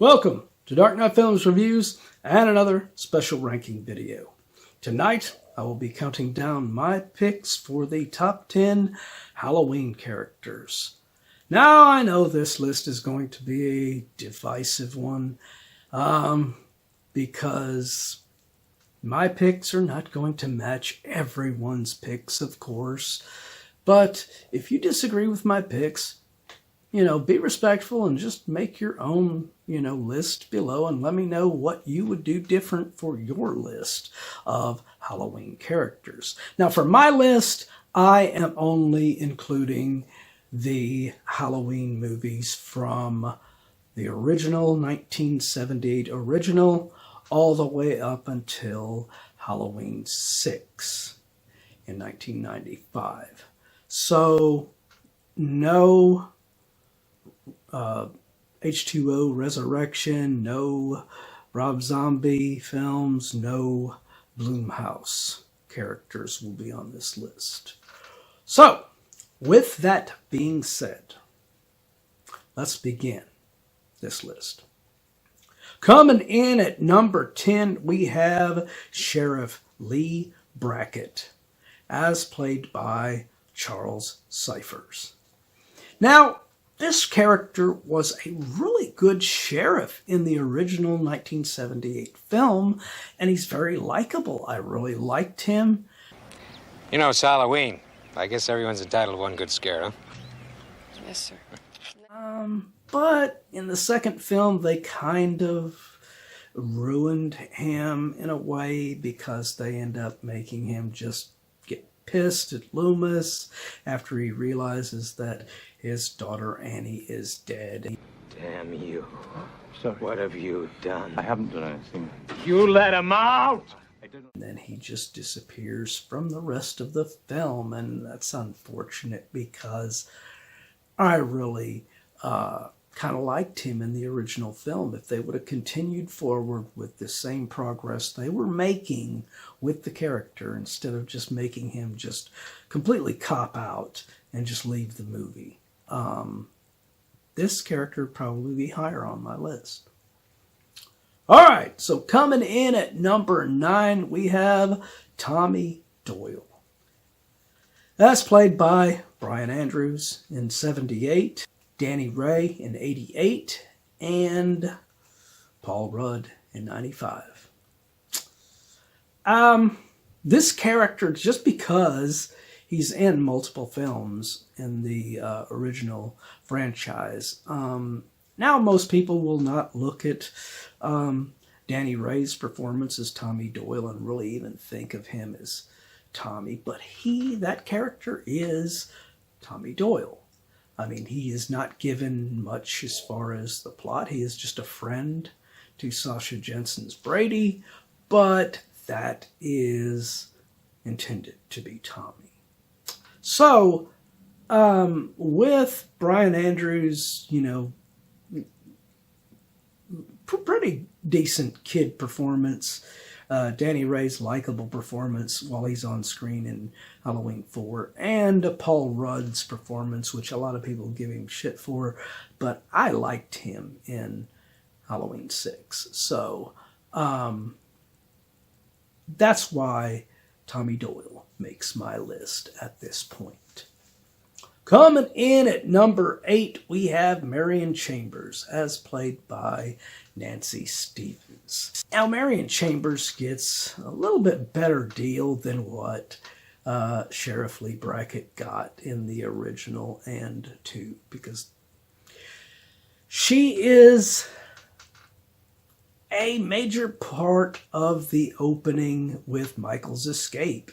Welcome to Dark Knight Films Reviews and another special ranking video. Tonight, I will be counting down my picks for the top 10 Halloween characters. Now, I know this list is going to be a divisive one, because my picks are not going to match everyone's picks, of course. But if you disagree with my picks, be respectful and just make your own, list below and let me know what you would do different for your list of Halloween characters. Now, for my list, I am only including the Halloween movies from the original 1978 original all the way up until Halloween 6 in 1995. So, no H2O Resurrection, no Rob Zombie films, no Blumhouse characters will be on this list. So, with that being said, let's begin this list. Coming in at number 10, we have Sheriff Lee Brackett, as played by Charles Cyphers. Now, this character was a really good sheriff in the original 1978 film, and he's very likable. I really liked him. It's Halloween. I guess everyone's entitled to one good scare, huh? Yes, sir. But in the second film, they kind of ruined him in a way because they end up making him just get pissed at Loomis after he realizes that his daughter Annie is dead. Damn you. Sorry. What have you done? I haven't done anything. You let him out! And then he just disappears from the rest of the film, and that's unfortunate because I really kind of liked him in the original film. If they would have continued forward with the same progress they were making with the character instead of just making him just completely cop out and just leave the movie, this character would probably be higher on my list. All right, so coming in at number 9, we have Tommy Doyle. That's played by Brian Andrews in 78, Danny Ray in 88, and Paul Rudd in 95. This character, just because he's in multiple films in the original franchise, now most people will not look at Danny Ray's performance as Tommy Doyle and really even think of him as Tommy, but that character is Tommy Doyle. I mean, he is not given much as far as the plot. He is just a friend to Sasha Jensen's Brady, but that is intended to be Tommy. So, with Brian Andrews, pretty decent kid performance, Danny Ray's likable performance while he's on screen in Halloween 4, and Paul Rudd's performance, which a lot of people give him shit for, but I liked him in Halloween 6. So, that's why Tommy Doyle makes my list at this point. Coming in at number 8, we have Marian Chambers, as played by Nancy Stevens. Now, Marian Chambers gets a little bit better deal than what Sheriff Lee Brackett got in the original and 2, because she is a major part of the opening with Michael's escape.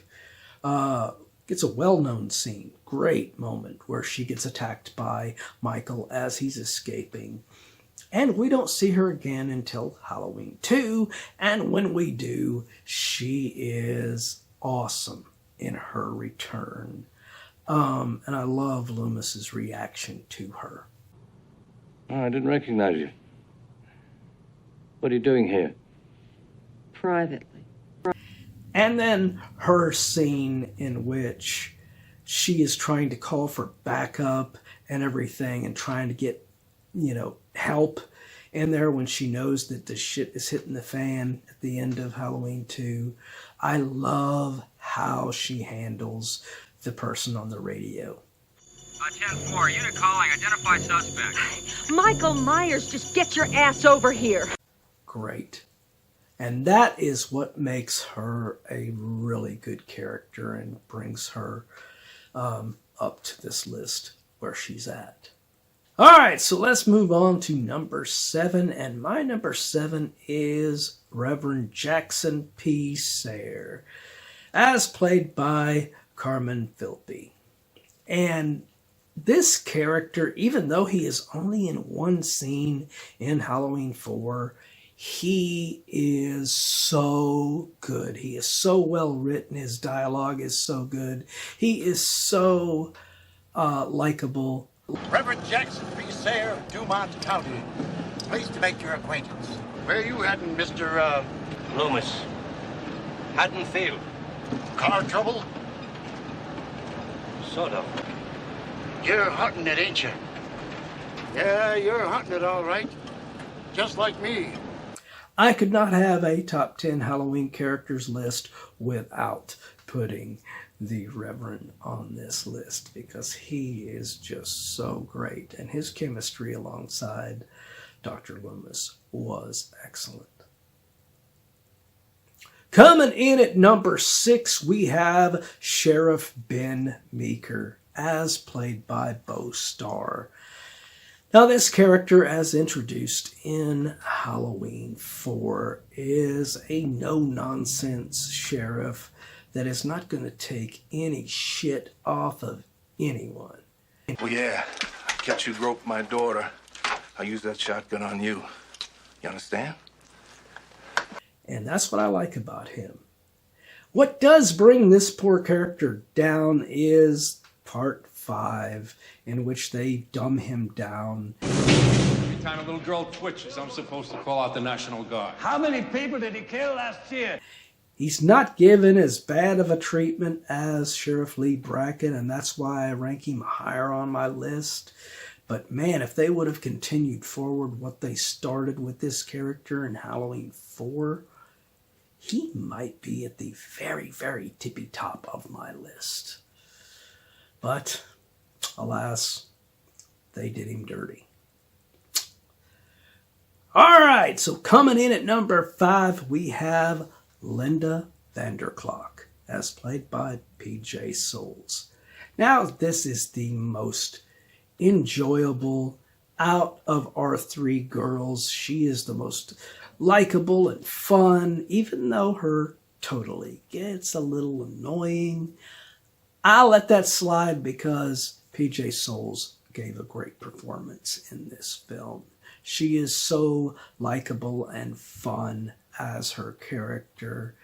It's a well-known scene, great moment, where she gets attacked by Michael as he's escaping. And we don't see her again until Halloween 2, and when we do, she is awesome in her return. And I love Loomis's reaction to her. Oh, I didn't recognize you. What are you doing here? Privately. And then her scene in which she is trying to call for backup and everything and trying to get, help in there when she knows that the shit is hitting the fan at the end of Halloween 2. I love how she handles the person on the radio. 10-4, unit calling, identify suspect. Michael Myers, just get your ass over here. Great. And that is what makes her a really good character and brings her up to this list where she's at. All right, so let's move on to number 7. And my number 7 is Reverend Jackson P. Sayre, as played by Carmen Philby. And this character, even though he is only in one scene in Halloween 4, he is so good. He is so well written. His dialogue is so good. He is so likable. Reverend Jackson P. Sayre of Dumont County. Pleased to make your acquaintance. Where are you heading, Mr. Loomis. Haddonfield. Car trouble? Sort of. You're hunting it, ain't you? Yeah, you're hunting it all right. Just like me. I could not have a top 10 Halloween characters list without putting the Reverend on this list, because he is just so great, and his chemistry alongside Dr. Loomis was excellent. Coming in at number 6, we have Sheriff Ben Meeker, as played by Bo Starr. Now, this character, as introduced in Halloween 4, is a no-nonsense sheriff that is not going to take any shit off of anyone. Well, yeah, I catch you grope my daughter. I'll use that shotgun on you. You understand? And that's what I like about him. What does bring this poor character down is part 5, in which they dumb him down. Every time a little girl twitches, I'm supposed to call out the National Guard. How many people did he kill last year? He's not given as bad of a treatment as Sheriff Lee Brackett, and that's why I rank him higher on my list. But man, if they would have continued forward what they started with this character in Halloween 4, he might be at the very, very tippy top of my list. But alas, they did him dirty. All right, so coming in at number 5, we have Linda Vanderclock, as played by P.J. Souls. Now, this is the most enjoyable out of our 3 girls. She is the most likable and fun, even though her totally gets a little annoying. I'll let that slide because P.J. Souls gave a great performance in this film. She is so likable and fun as her character.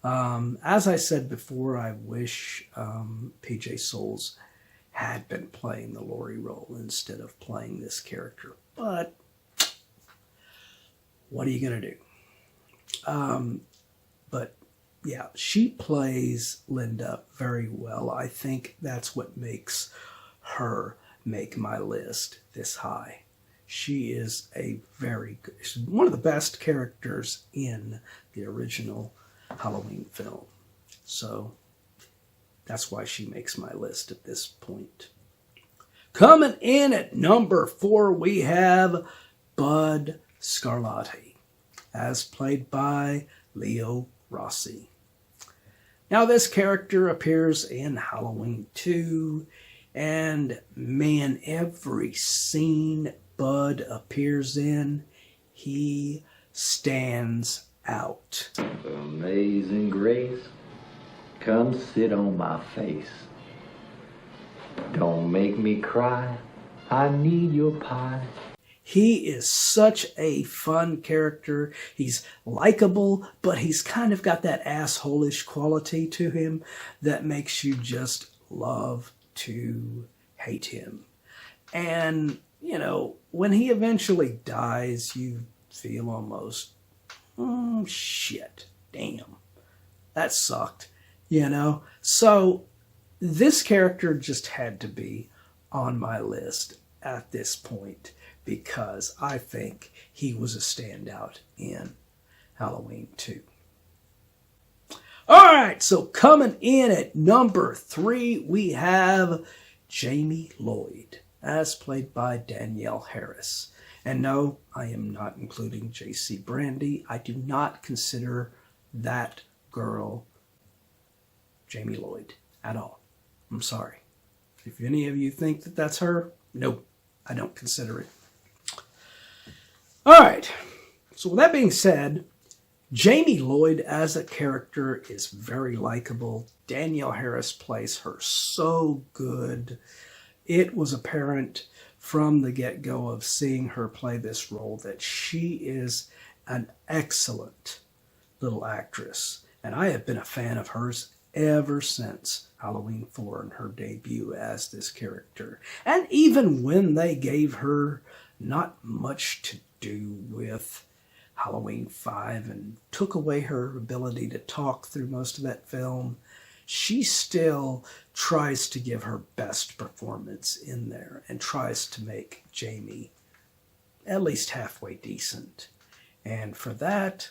As I said before, I wish P.J. Souls had been playing the Laurie role instead of playing this character. But what are you going to do? But yeah, she plays Linda very well. I think that's what makes her make my list this high. She is a very good, she's one of the best characters in the original Halloween film. So that's why she makes my list at this point. Coming in at number 4, we have Bud Scarlotti, as played by Leo Rossi. Now, this character appears in Halloween 2, and man, every scene Bud appears in, he stands out. Amazing grace, come sit on my face. Don't make me cry, I need your pie. He is such a fun character. He's likable, but he's kind of got that asshole-ish quality to him that makes you just love to hate him. And, you know, when he eventually dies, you feel almost, shit, damn, that sucked, you know? So this character just had to be on my list at this point because I think he was a standout in Halloween 2. All right, so coming in at number 3, we have Jamie Lloyd, as played by Danielle Harris. And no, I am not including J.C. Brandy. I do not consider that girl Jamie Lloyd at all. I'm sorry. If any of you think that that's her, no, I don't consider it. All right, so with that being said, Jamie Lloyd as a character is very likable. Danielle Harris plays her so good. It was apparent from the get-go of seeing her play this role that she is an excellent little actress. And I have been a fan of hers ever since Halloween 4 and her debut as this character. And even when they gave her not much to do with Halloween 5 and took away her ability to talk through most of that film, she still tries to give her best performance in there and tries to make Jamie at least halfway decent. And for that,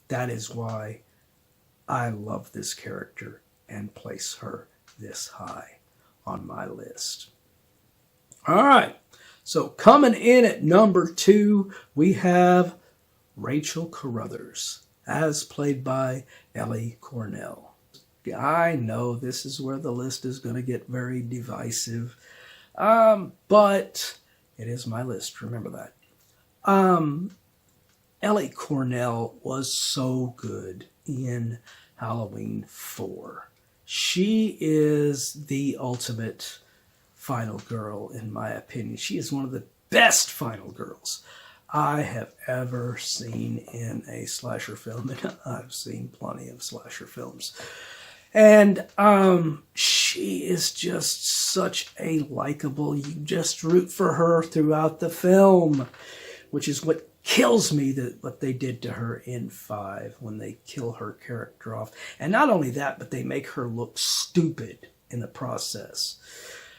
that is why I love this character and place her this high on my list. All right, so coming in at number 2, we have Rachel Carruthers, as played by Ellie Cornell. I know this is where the list is going to get very divisive, but it is my list, remember that. Ellie Cornell was so good in Halloween 4. She is the ultimate final girl, in my opinion. She is one of the best final girls I have ever seen in a slasher film, and I've seen plenty of slasher films. And she is just such a likable, you just root for her throughout the film, which is what kills me, that what they did to her in 5 when they kill her character off. And not only that, but they make her look stupid in the process.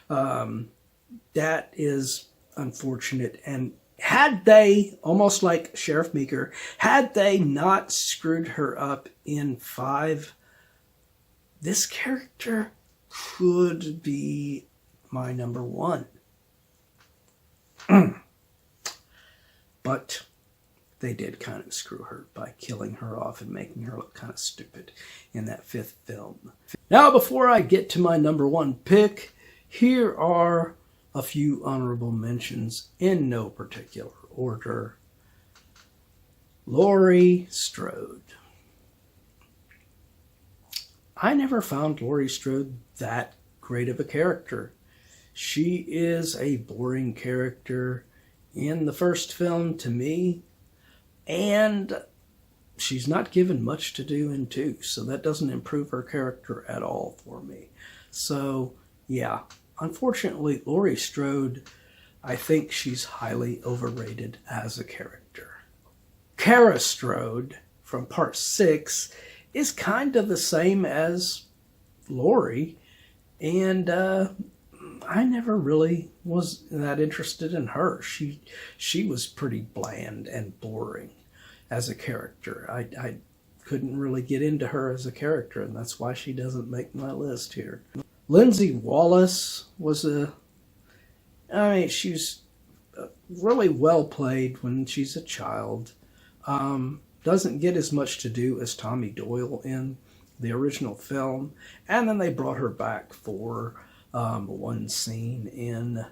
That is unfortunate. And had they, almost like Sheriff Meeker, had they not screwed her up in 5, this character could be my number 1. But they did kind of screw her by killing her off and making her look kind of stupid in that 5th film. Now, before I get to my number 1 pick, here are a few honorable mentions in no particular order. Laurie Strode. I never found Laurie Strode that great of a character. She is a boring character in the first film to me, and she's not given much to do in 2, so that doesn't improve her character at all for me. So, yeah, unfortunately, Laurie Strode, I think she's highly overrated as a character. Kara Strode from Part 6 is kind of the same as Laurie, and I never really was that interested in her. She was pretty bland and boring as a character. I couldn't really get into her as a character, and that's why she doesn't make my list here. Lindsay Wallace was she's really well played when she's a child. Doesn't get as much to do as Tommy Doyle in the original film. And then they brought her back for one scene in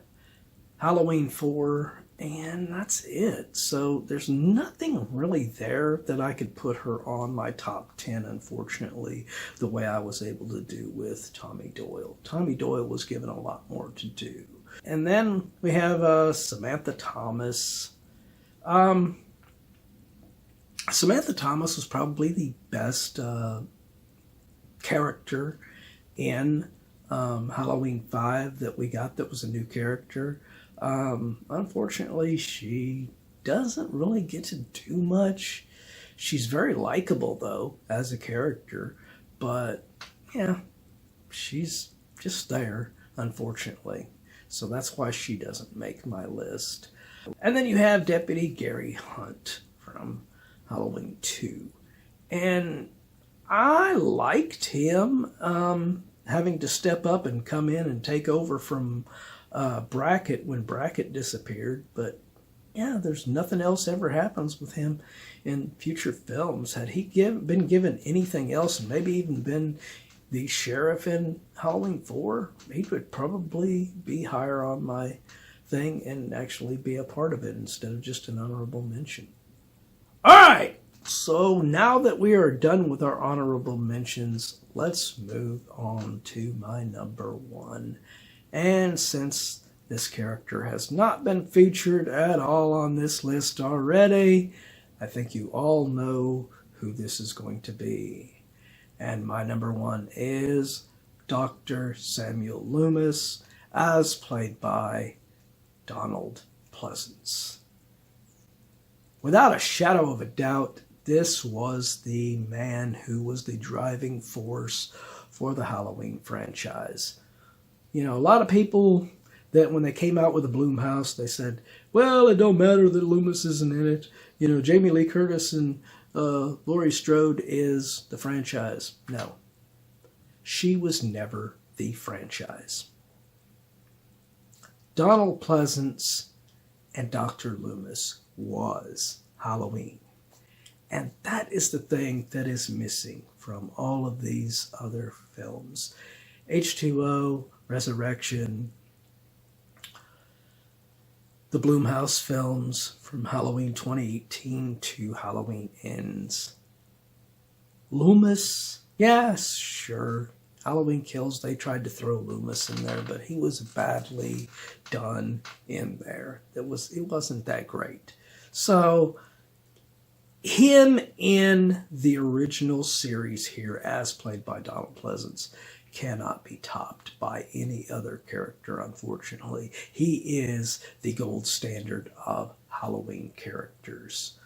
Halloween 4, and that's it. So there's nothing really there that I could put her on my top 10, unfortunately, the way I was able to do with Tommy Doyle. Tommy Doyle was given a lot more to do. And then we have Samantha Thomas. Samantha Thomas was probably the best character in Halloween 5 that we got that was a new character. Unfortunately, she doesn't really get to do much. She's very likable, though, as a character. But, yeah, she's just there, unfortunately. So that's why she doesn't make my list. And then you have Deputy Gary Hunt from Halloween 2. And I liked him having to step up and come in and take over from Brackett when Brackett disappeared. But yeah, there's nothing else ever happens with him in future films. Had he been given anything else, and maybe even been the sheriff in Halloween 4, he would probably be higher on my thing and actually be a part of it instead of just an honorable mention. All right, so now that we are done with our honorable mentions, let's move on to my number 1. And since this character has not been featured at all on this list already, I think you all know who this is going to be. And my number 1 is Dr. Samuel Loomis, as played by Donald Pleasance. Without a shadow of a doubt, this was the man who was the driving force for the Halloween franchise. You know, a lot of people that when they came out with the Blumhouse, they said, well, it don't matter that Loomis isn't in it. You know, Jamie Lee Curtis and Laurie Strode is the franchise. No. She was never the franchise. Donald Pleasance and Dr. Loomis was Halloween. And that is the thing that is missing from all of these other films. H2O, Resurrection, the Blumhouse films from Halloween 2018 to Halloween Ends. Loomis, yes, sure. Halloween Kills, they tried to throw Loomis in there, but he was badly done in there. It wasn't that great. So, him in the original series here, as played by Donald Pleasance, cannot be topped by any other character, unfortunately. He is the gold standard of Halloween characters.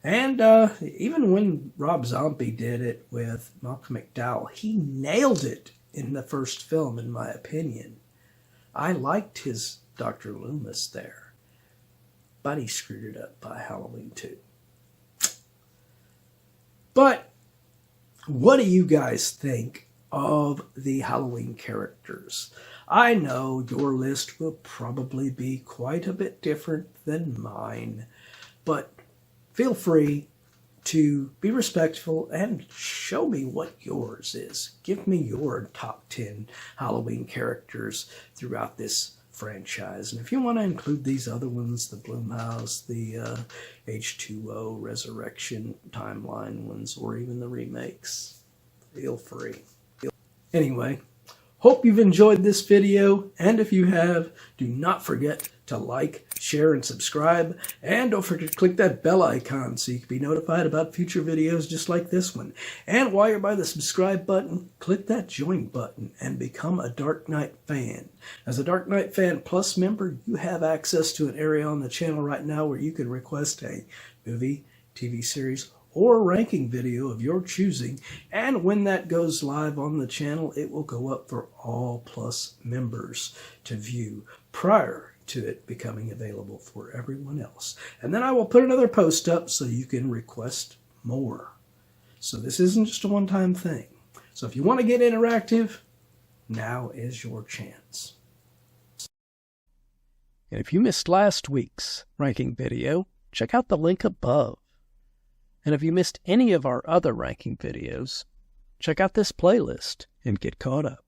And even when Rob Zombie did it with Malcolm McDowell, he nailed it in the first film, in my opinion. I liked his Dr. Loomis there, but he screwed it up by Halloween 2. But what do you guys think of the Halloween characters? I know your list will probably be quite a bit different than mine, but feel free to be respectful and show me what yours is. Give me your top 10 Halloween characters throughout this franchise. And if you want to include these other ones, the Blumhouse, the H2O, Resurrection, Timeline ones, or even the remakes, feel free. Anyway, hope you've enjoyed this video, and if you have, do not forget to like, share, and subscribe, and don't forget to click that bell icon so you can be notified about future videos just like this one. And while you're by the subscribe button, click that join button and become a Dark Knight fan. As a Dark Knight Fan Plus member, you have access to an area on the channel right now where you can request a movie, TV series, or ranking video of your choosing, and when that goes live on the channel, it will go up for all Plus members to view prior to it becoming available for everyone else. And then I will put another post up so you can request more. So this isn't just a one-time thing. So if you want to get interactive, now is your chance. And if you missed last week's ranking video, check out the link above. And if you missed any of our other ranking videos, check out this playlist and get caught up.